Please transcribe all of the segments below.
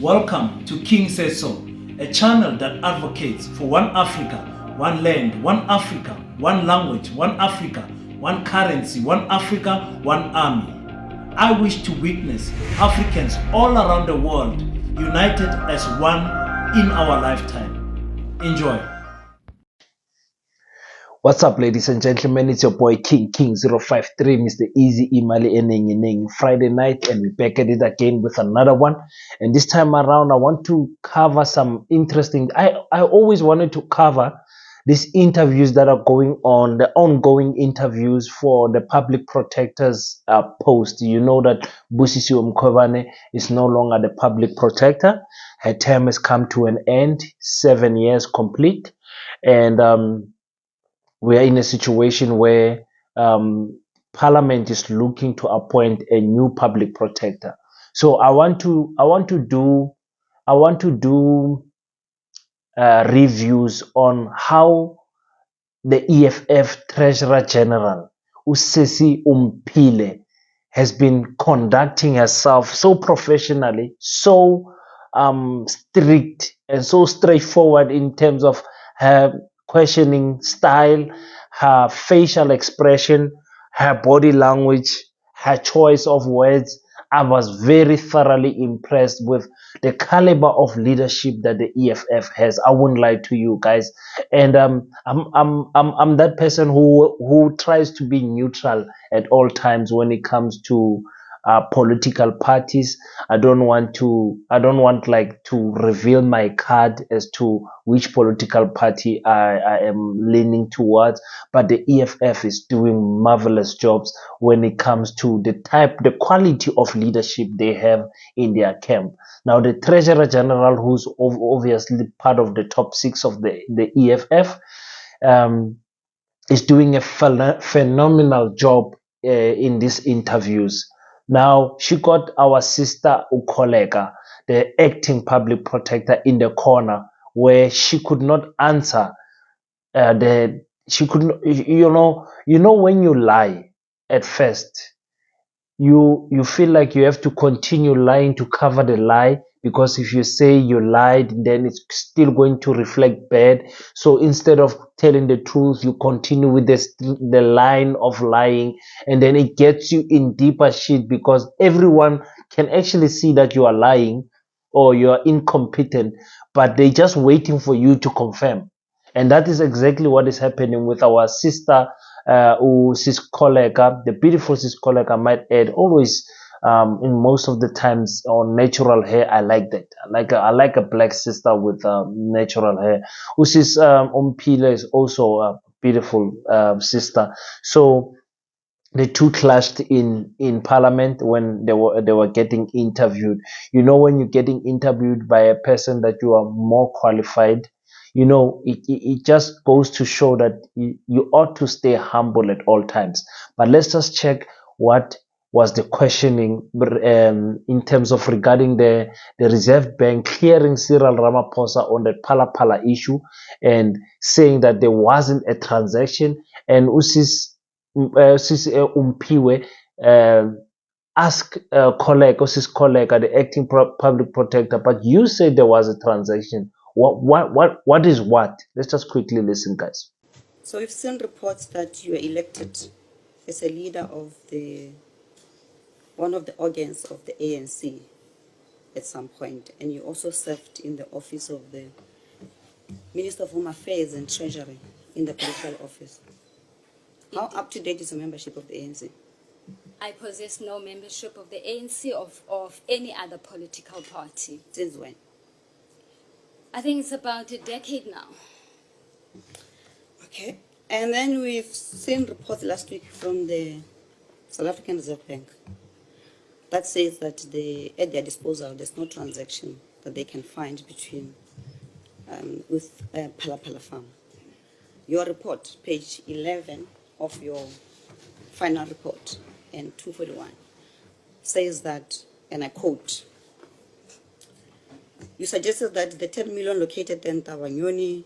Welcome to King Sesso, a channel that advocates for one Africa, one land, one Africa, one language, one Africa, one currency, one Africa, one army. I wish to witness Africans all around the world united as one in our lifetime. Enjoy. What's up, ladies and gentlemen? It's your boy King053, Mr. Easy Imali Eneng Friday night, and we're back at it again with another one. And this time around, I want to cover some interesting. I always wanted to cover these interviews that are going on, the ongoing interviews for the public protector's post. You know that Busisi Mkhwebane is no longer the public protector. Her term has come to an end, 7 years complete, and we are in a situation where Parliament is looking to appoint a new public protector. So I want to do reviews on how the EFF Treasurer General Usesi Omphile has been conducting herself so professionally, so strict and so straightforward in terms of her questioning style, her facial expression, her body language, her choice of words. I was very thoroughly impressed with the caliber of leadership that the EFF has. I won't lie to you guys, and I'm that person who tries to be neutral at all times when it comes to political parties. I don't want like to reveal my card as to which political party I am leaning towards, but the EFF is doing marvelous jobs when it comes to the quality of leadership they have in their camp. Now, the Treasurer General, who's obviously part of the top six of the EFF, is doing a phenomenal job in these interviews. Now, she got our sister Kholeka, the acting public protector, in the corner where she could not answer she couldn't, when you lie at first, you feel like you have to continue lying to cover the lie, because if you say you lied, then it's still going to reflect bad. So instead of telling the truth, you continue with the line of lying, and then it gets you in deeper shit, because everyone can actually see that you are lying or you are incompetent, but they're just waiting for you to confirm. And that is exactly what is happening with our sister, Sis Kholeka, the beautiful Sis Kholeka, I might add. Always, in most of the times, on natural hair, I like that. I like a black sister with natural hair. Sis Omphile is also a beautiful sister. So the two clashed in Parliament when they were getting interviewed. You know, when you're getting interviewed by a person that you are more qualified, it just goes to show that you ought to stay humble at all times. But let's just check what was the questioning in terms of regarding the Reserve Bank clearing Cyril Ramaphosa on the Phala Phala issue and saying that there wasn't a transaction. And Usis Umpiwe ask Kholeka, the acting public protector, but you said there was a transaction. What is what? Let's just quickly listen, guys. So we've seen reports that you were elected as a leader of one of the organs of the ANC at some point, and you also served in the office of the Minister of Home Affairs and Treasury in the political office. How up to date is your membership of the ANC? I possess no membership of the ANC of any other political party. Since when? I think it's about a decade now. Okay. And then we've seen reports last week from the South African Reserve Bank that says that at their disposal, there's no transaction that they can find with Phala Phala Farm. Your report, page 11 of your final report, and 241, says that, and I quote, you suggested that the 10 million located in Tawanyoni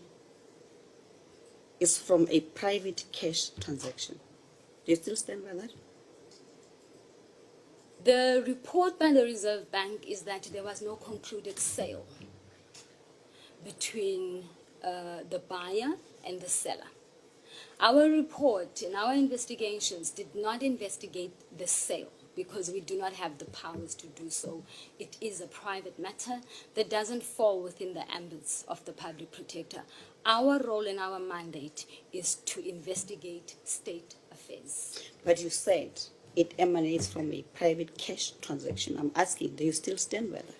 is from a private cash transaction. Do you still stand by that? The report by the Reserve Bank is that there was no concluded sale between the buyer and the seller. Our report and our investigations did not investigate the sale because we do not have the powers to do so. It is a private matter that doesn't fall within the ambits of the public protector. Our role and our mandate is to investigate state affairs. But you said it emanates from a private cash transaction. I'm asking, do you still stand by that?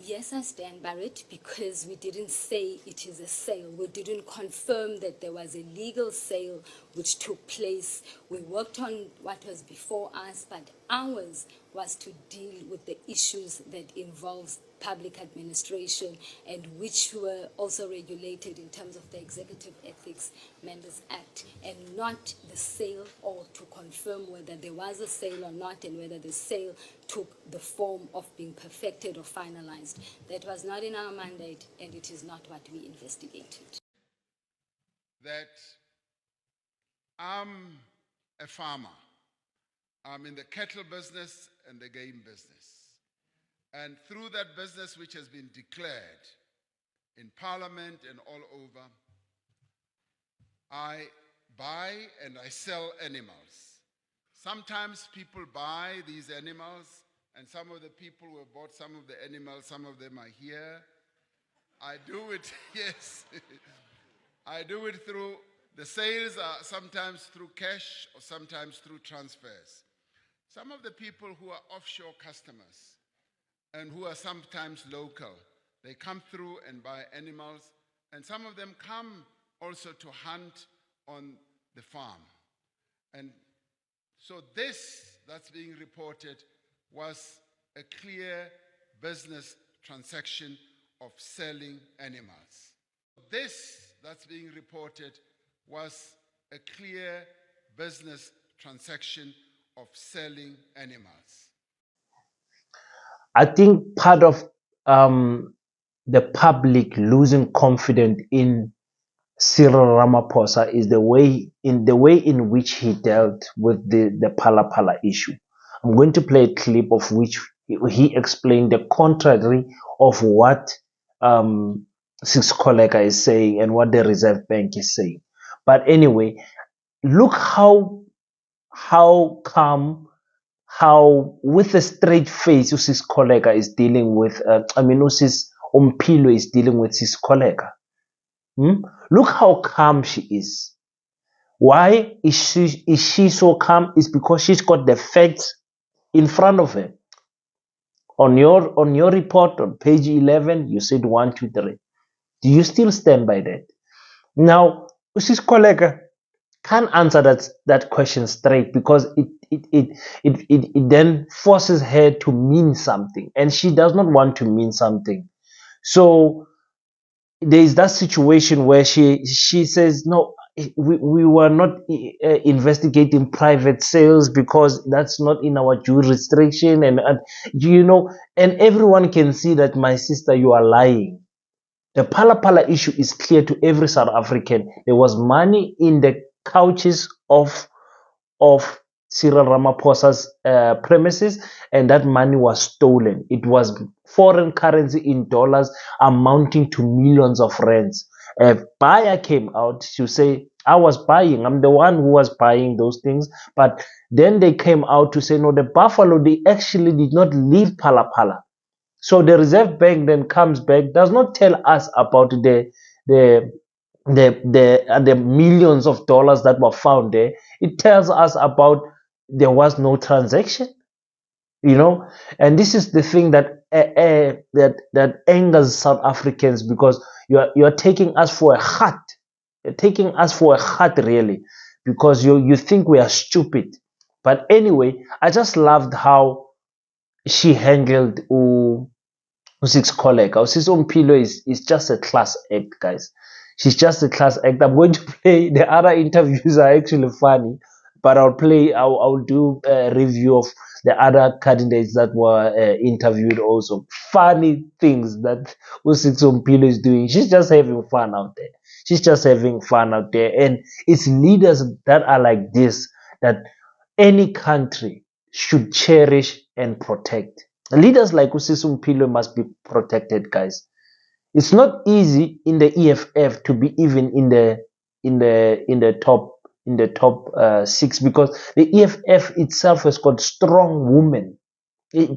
Yes, I stand by it because we didn't say it is a sale. We didn't confirm that there was a legal sale which took place. We worked on what was before us, but ours was to deal with the issues that involves public administration and which were also regulated in terms of the Executive Ethics Members Act, and not the sale, or to confirm whether there was a sale or not and whether the sale took the form of being perfected or finalized. That was not in our mandate, and it is not what we investigated. That I'm a farmer. I'm in the cattle business and the game business. And through that business, which has been declared in Parliament and all over, I buy and I sell animals. Sometimes people buy these animals, and some of the people who have bought some of the animals, some of them are here. I do it, yes. I do it through, the sales are sometimes through cash or sometimes through transfers. Some of the people who are offshore customers and who are sometimes local, they come through and buy animals, and some of them come also to hunt on the farm. And so this that's being reported was a clear business transaction of selling animals. This that's being reported was a clear business transaction of selling animals. I think part of the public losing confidence in Cyril Ramaphosa is the way in which he dealt with the Phala Phala issue. I'm going to play a clip of which he explained the contrary of what Kholeka is saying and what the Reserve Bank is saying. But anyway, look how calm, how with a straight face Usis Kholeka is dealing with, Usis Omphile is dealing with his Kholeka. Look how calm she is. Why is she so calm? It's because she's got the facts in front of her. On your report on page 11, you said 1, 2, 3. Do you still stand by that? Now, Usis Kholeka can't answer that question straight because it then forces her to mean something, and she does not want to mean something. So there is that situation where she says, no, we were not investigating private sales because that's not in our jurisdiction, and everyone can see that, my sister, you are lying. The Phala Phala issue is clear to every South African. There was money in the couches of Cyril Ramaphosa's premises, and that money was stolen. It was foreign currency in dollars amounting to millions of rands. A buyer came out to say, I was buying, I'm the one who was buying those things. But then they came out to say, no, the buffalo, they actually did not leave Phala Phala. So the Reserve Bank then comes back, does not tell us about the millions of dollars that were found there. It tells us about there was no transaction, and this is the thing that that angers South Africans, because you're taking us for a hat. You're taking us for a hat, really, because you think we are stupid. But anyway, I just loved how she handled Usix Kholeka. Usix Omphile is just a class act, guys. She's just a class act. I'm going to play, the other interviews are actually funny, but I'll do a review of the other candidates that were interviewed also. Funny things that Usix Omphile is doing. She's just having fun out there. She's just having fun out there. And it's leaders that are like this that any country should cherish and protect. Leaders like Usisi Umphile must be protected, guys. It's not easy in the EFF to be even in the top 6, because the EFF itself has got strong women.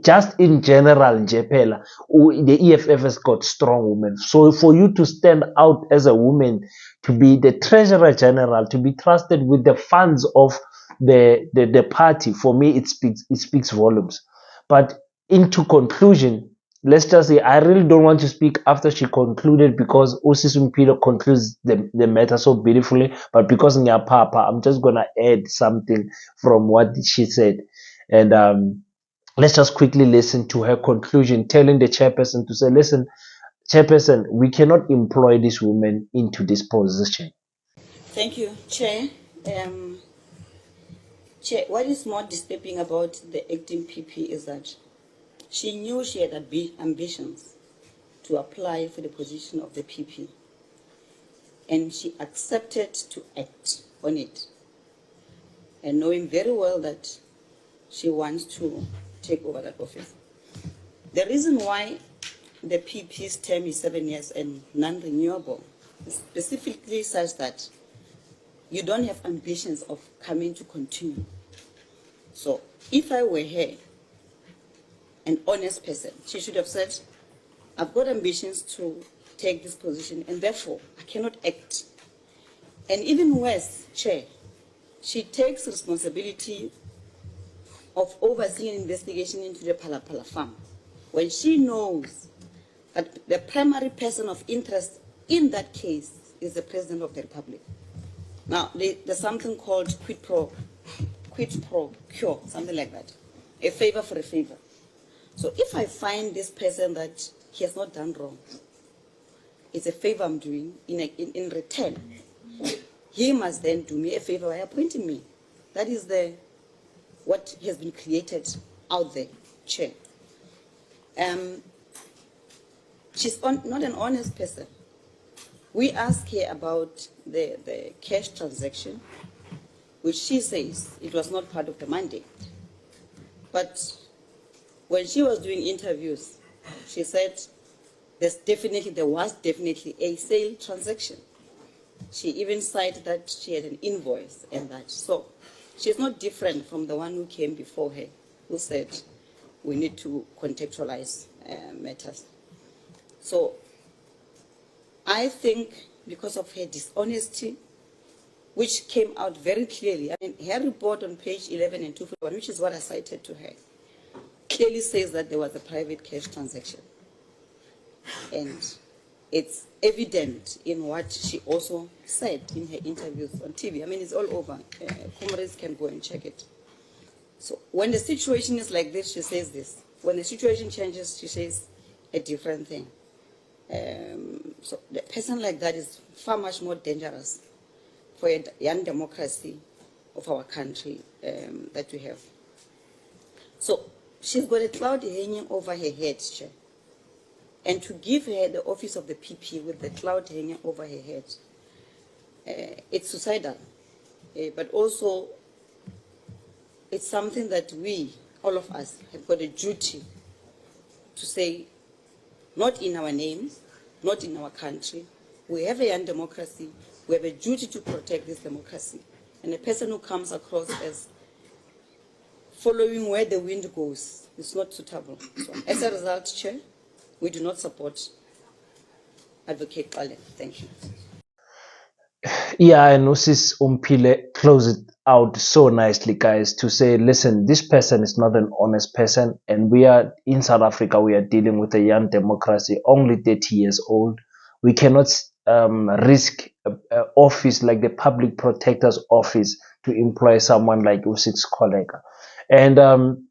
Just in general, Njepela, the EFF has got strong women. So for you to stand out as a woman, to be the treasurer general, to be trusted with the funds of the party, for me, it speaks volumes. But into conclusion, let's just say I really don't want to speak after she concluded, because Usisi Umphile concludes the matter so beautifully. But because Nya Papa, I'm just gonna add something from what she said. And let's just quickly listen to her conclusion, telling the chairperson to say, listen, chairperson, we cannot employ this woman into this position. Thank you, Chair. Chair, what is more disturbing about the acting PP is that she knew she had ambitions to apply for the position of the PP, and she accepted to act on it, and knowing very well that she wants to take over that office. The reason why the PP's term is 7 years and non-renewable is specifically such that you don't have ambitions of coming to continue. So if I were her, an honest person, she should have said, I've got ambitions to take this position and therefore I cannot act. And even worse, Chair, she takes responsibility of overseeing an investigation into the Palapala farm when she knows that the primary person of interest in that case is the President of the Republic. Now, there's something called quid pro quo, something like that. A favor for a favor. So if I find this person that he has not done wrong, it's a favor I'm doing in return, he must then do me a favor by appointing me. That is what has been created out there, Chair. She's not an honest person. We asked her about the cash transaction, which she says it was not part of the mandate. But when she was doing interviews, she said there was definitely a sale transaction. She even cited that she had an invoice and that. So she's not different from the one who came before her, who said we need to contextualize matters. So I think because of her dishonesty, which came out very clearly, I mean, her report on page 11 and 241, which is what I cited to her, clearly says that there was a private cash transaction. And it's evident in what she also said in her interviews on TV. I mean, it's all over. Comrades can go and check it. So when the situation is like this, she says this. When the situation changes, she says a different thing. So the person like that is far much more dangerous for a young democracy of our country that we have. So she's got a cloud hanging over her head, Chair. And to give her the office of the PP with the cloud hanging over her head, it's suicidal. But also, it's something that we, all of us, have got a duty to say, not in our names, not in our country. We have a young democracy. We have a duty to protect this democracy. And a person who comes across as following where the wind goes is not suitable. So as a result, Chair, we do not support Advocate Kholeka. Thank you. Yeah, and Usisi Umphile closed it out so nicely, guys, to say, listen, this person is not an honest person, and we are in South Africa, we are dealing with a young democracy, only 30 years old. We cannot risk office like the public protector's office to employ someone like Usisi Kholeka. And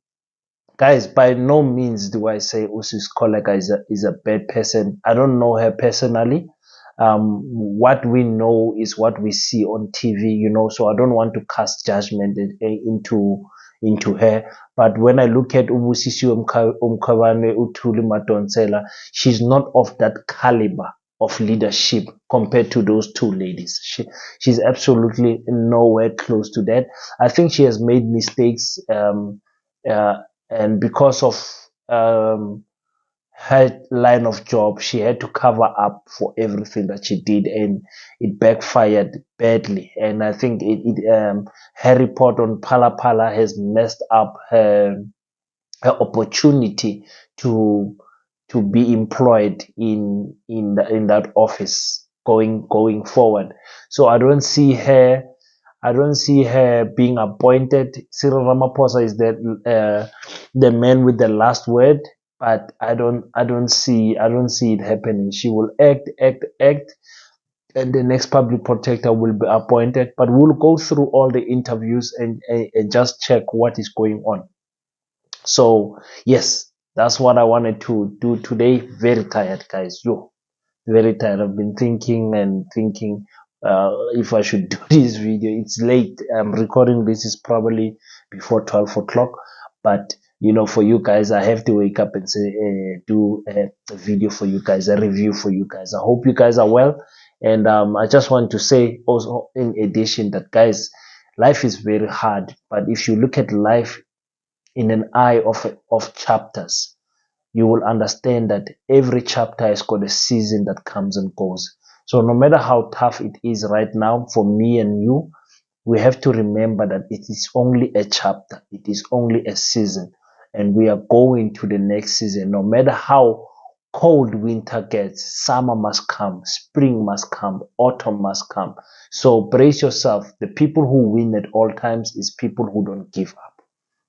guys, by no means do I say Usisi Kholeka is a bad person. I don't know her personally. What we know is what we see on TV, so I don't want to cast judgment into her. But when I look at Ubusisi Umkhabane, Uthuli Madonsela, she's not of that caliber of leadership compared to those two ladies. She's absolutely nowhere close to that. I think she has made mistakes and because of her line of job, she had to cover up for everything that she did, and it backfired badly. And I think her report on Phala Phala has messed up her opportunity to be employed in that office going forward. So I don't see her being appointed. Cyril Ramaphosa is the man with the last word, but I don't see it happening. She will act, and the next public protector will be appointed. But we'll go through all the interviews and just check what is going on. So yes, that's what I wanted to do today. Very tired, guys. Yo, very tired. I've been thinking and thinking if I should do this video. It's late. I'm recording this is probably before 12 o'clock, but for you guys, I have to wake up and say, do a video for you guys, a review for you guys. I hope you guys are well. And I just want to say also in addition that, guys, life is very hard, but if you look at life in an eye of chapters, you will understand that every chapter has got a season that comes and goes. So no matter how tough it is right now for me and you, we have to remember that it is only a chapter. It is only a season. And we are going to the next season. No matter how cold winter gets, summer must come, spring must come, autumn must come. So brace yourself. The people who win at all times is people who don't give up.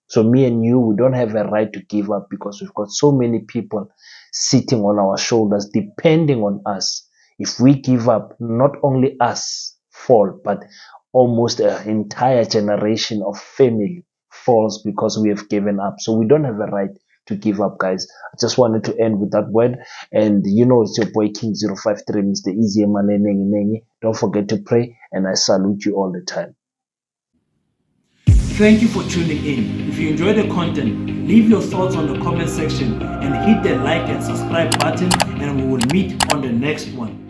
So me and you, we don't have a right to give up because we've got so many people sitting on our shoulders, depending on us. If we give up, not only us fall, but almost an entire generation of family falls because we have given up. So we don't have a right to give up, guys. I just wanted to end with that word. And it's your boy King 053, Mr. Easy Nengi. Don't forget to pray, and I salute you all the time. Thank you for tuning in. If you enjoy the content, leave your thoughts on the comment section and hit the like and subscribe button, and we will meet on the next one.